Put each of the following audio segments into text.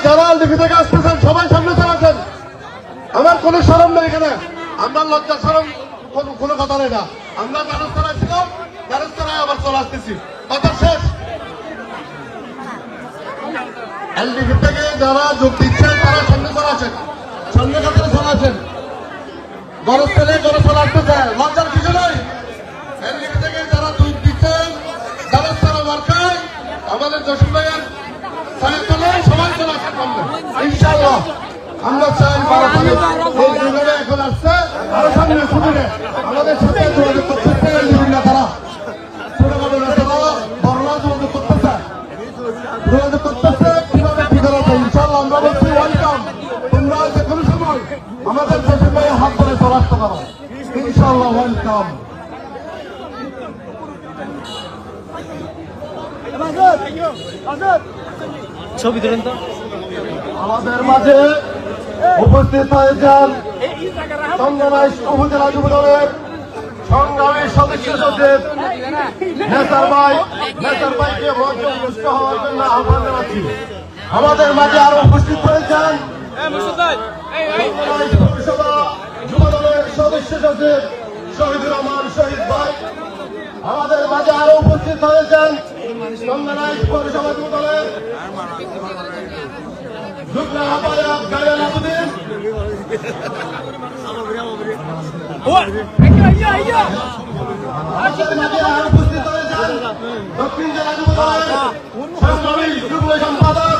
যারা লিপি থেকে আসতেছেন সবাই সামনে চলাচ্ছেন। আমার কোনো শরম নেই এখানে, আমরা লজ্জা শরম কোনো কথা নেই না। আমরা ব্যবস্থায় ছিলাম, ব্যবস্থায় আবার চলে আসতেছি। কথা শেষ। এলডিপি থেকে যারা যোগ দিচ্ছেন তারা সামনে চলাচ্ছেন, সামনে কাতারে চলাচ্ছেন। গরজ তেলে গরজ চলে আসতেছে, লজ্জার কিছু নয়। এলডিপি থেকে যারা যোগ দিচ্ছেন ব্যবস্থার মার্কায় আমাদের জসিম ভাইয়ের সাহেব চলে সবাই চলে আসেন সামনে ইনশাআল্লাহ। আমরা চাই এখন আসছে আরো সামনে সুবিধে আমাদের সাথে যোগাযোগ করতেছে বিভিন্ন তারা ছোটখাটো নেতারা বড়রা যোগাযোগ করতেছে কিভাবে কি করা যায়। ইনশাআল্লাহ আমরা বলছি ওয়েলকাম। তোমরা যে কোনো সময় আমাদের জসিম ভাইয়ের হাত ধরে চলে আসতে পারো ইনশাআল্লাহ। ওয়েলকাম। ছবি তুলেন তো। আমাদের মাঝে উপস্থিত হয়েছেন চন্দনাইশ উপজেলা যুবদলের সংগ্রামী সদস্য সচিব নেসার ভাইকে মঞ্চস্থ হওয়ার জন্য আহ্বান জানাচ্ছি। আমাদের মাঝে আরো উপস্থিত হয়েছেন পৌরসভা যুবদলের সদস্য সচিব শহীদুর রহমান শহীদ ভাই। আমাদের মাঝে আরো উপস্থিত হয়েছেন চন্দনাইশ পৌরসভা যুবদলের যুগ্ম আহ্বায়ক গায়ন আবুদ্দিন। উপস্থিত হয়েছেন দক্ষিণ জেলা যুবদলের সংগ্রামী যুগ্ম সম্পাদক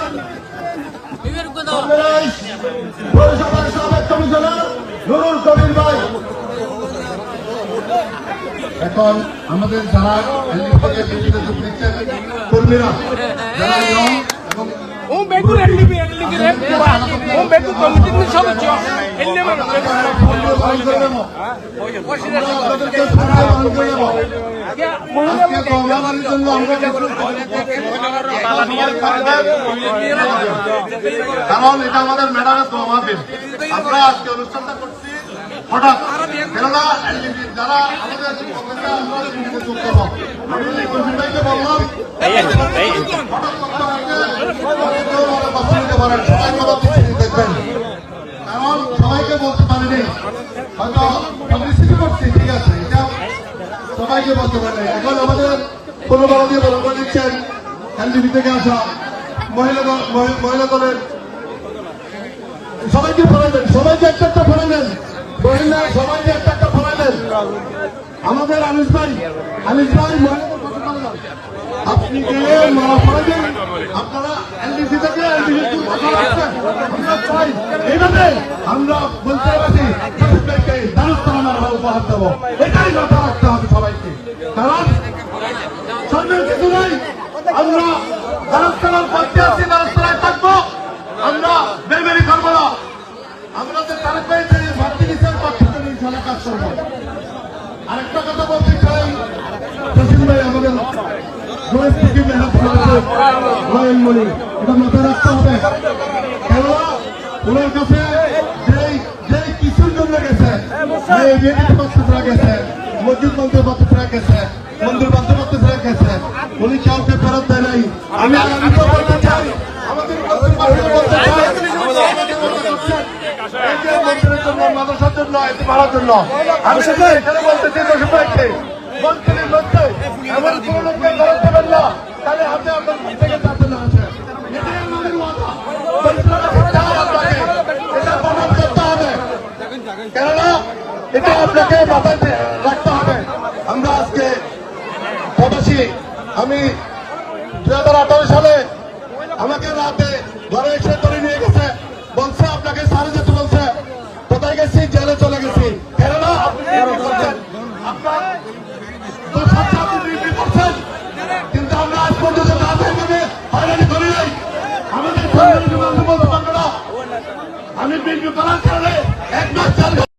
পৌরসভার সাবেক কমিশনার নুরুল কবির ভাই। এখন আমাদের যারা কর্মীরা যারা এবং কারণ এটা আমাদের ম্যাডামের দোয়া মাহফিল। আমরা আজকে অনুষ্ঠানটা করছি হঠাৎ, কেননা যারা আমাদের যোগ করবো আমি ভাইকে বললাম দেখবেন, কারণ সবাইকে বলতে পারিনি, হয়তো পাবলিসিটি করছি, ঠিক আছে, এটা সবাইকে বলতে পারিনি। এখন আমাদের কোনো বড় দিয়ে বলবো দিচ্ছেন এলডিপি থেকে আসা মহিলা দলের সবাইকে ফোনা দেন, সবাইকে একটা ফোনা দেন, মহিলা সবাইকে একটা ফোনা দেন। আমাদের আনিস ভাই আপনি গিয়ে মারা ফোনা দেন। আপনারা এলডিসি থেকে এইভাবে আমরা বলতে পারছি উপহার দেবো, এটাই মাথা রাখতে হবে সবাইকে। কারণ সামনের কিছু নাই, আমরা দারুস্তানার পক্ষে আছি, দারুস্তানায় থাকবো, আমরা বেরবেরি করবো না। আমরা যে তারেক ভাই যে ভর্তি দিচ্ছেন পক্ষে ইনশাআল্লাহ কাজ করবো। আরেকটা কথা বলতে চাই, জসিম ভাই আমাদের মনি এটা মাথায় রাখতে হবে। কেন ওনার কাছে যে কিছুর জন্য গেছে, গেছে মসজিদ মন্দির বাড়তে ফেরা গেছে, মন্দির বাড়তে ফেরা গেছে, উনি কাউকে ফেরত দেয় নাই। আমি বলতে চাই আমাদের মন্দিরের জন্য, মাদ্রাসার জন্য, ভাড়ার জন্য আমি সেটা এখানে বলতেছি জসিম ভাইকে, মন্ত্রীর মধ্যে এমন কোন লোককে ফেরত দেবেন না, তাহলে আপনি আপনার থেকে চাপে না আসেন। এটাই আমাদের ওয়াদা, এটা প্রমাণ করতে হবে, কেননা এটা আপনাকে মাথায় রাখতে হবে। আমরা আজকে প্রবাসী, আমি 2018 সালে আমাকে রাতে ঘরে এসে ধরে নিয়ে গেছে, বলছে আপনাকে সারে যেতে বলছে, কোথায় গেছি, জেলে চলে গেছি। কেননা আপনি করছেন, আপনার করছেন, কিন্তু আমরা আজ পর্যন্ত হয়রানি করি নাই। আমাদের বলতে পারবো না, আমি বিএনপি করার কারণে